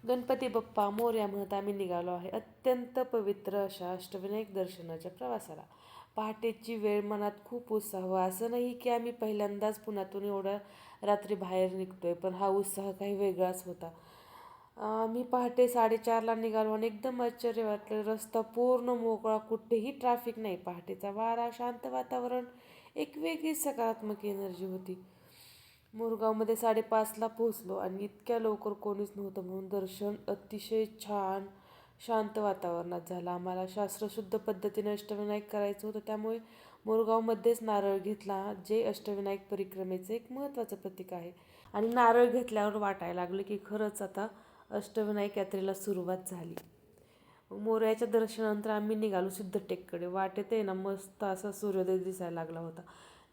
गणपती बाप्पा मोरया म्हणत आम्ही निघालो आहे अत्यंत पवित्र अशा अष्टविनायक दर्शनाच्या प्रवासाला. पहाटेची वेळ, मनात खूप उत्साह. असं नाही की आम्ही पहिल्यांदाच पुण्यातून एवढ्या रात्री बाहेर निघतोय, पण हा उत्साह काही वेगळाच होता. आम्ही पहाटे 4:30ला निघालो आणि एकदम आश्चर्य वाटलं. रस्ता पूर्ण मोकळा, कुठेही ट्रॅफिक नाही. पहाटेचा वारा, शांत वातावरण, एक वेगळी सकारात्मक एनर्जी होती. मोरगावमध्ये 5:30ला पोहोचलो आणि इतक्या लवकर कोणीच नव्हतं, म्हणून दर्शन अतिशय छान शांत वातावरणात झालं. आम्हाला शास्त्रशुद्ध पद्धतीने अष्टविनायक करायचं होतं, त्यामुळे मोरगावमध्येच नारळ घेतला, जे अष्टविनायक परिक्रमेचं एक महत्त्वाचं प्रतीक आहे. आणि नारळ घेतल्यावर वाटायला लागलं की खरंच आता अष्टविनायक यात्रेला सुरुवात झाली. मोरयाच्या दर्शनानंतर आम्ही निघालो सिद्धटेककडे. वाटेत आहे ना मस्त असा सूर्योदय दिसायला लागला होता.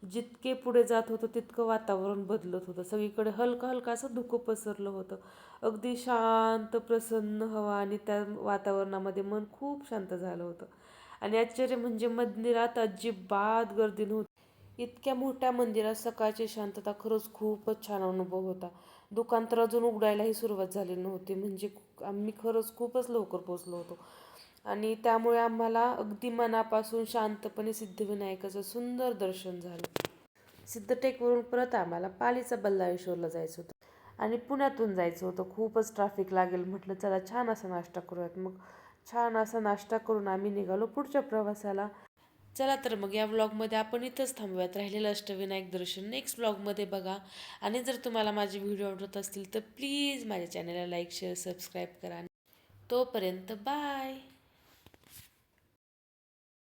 जितके पुढे जात होतं तितकं वातावरण बदलत होतं. सगळीकडे हलकं हलकं असं धुकं पसरलं होतं. अगदी शांत प्रसन्न हवा आणि त्या वातावरणामध्ये मन खूप शांत झालं होतं. आणि आश्चर्य म्हणजे मंदिरात अजिबात गर्दी नव्हती. इतक्या मोठ्या मंदिरात सकाळची शांतता खरंच खूपच छान अनुभव होता. दुकान तर अजून उघडायलाही सुरुवात झाली नव्हती, म्हणजे आम्ही खरंच खूपच लवकर पोचलो होतो. आणि त्यामुळे आम्हाला अगदी मनापासून शांतपणे सिद्धिविनायकाचं सुंदर दर्शन झालं. सिद्धटेकवरून परत आम्हाला पालीचा बल्लाळेश्वरला जायचं होतं आणि पुण्यातून जायचं होतं. खूपच ट्रॅफिक लागेल म्हटलं, चला छान असा नाश्ता करूयात. मग छान असा नाश्ता करून आम्ही निघालो पुढच्या प्रवासाला. चला तर मग या व्लॉगमध्ये आपण इथंच थांबूयात. राहिलेलं अष्टविनायक दर्शन नेक्स्ट व्लॉगमध्ये बघा. आणि जर तुम्हाला माझे व्हिडिओ आवडत असतील तर प्लीज माझ्या चॅनलला लाईक, शेअर, सबस्क्राईब करा. तोपर्यंत बाय.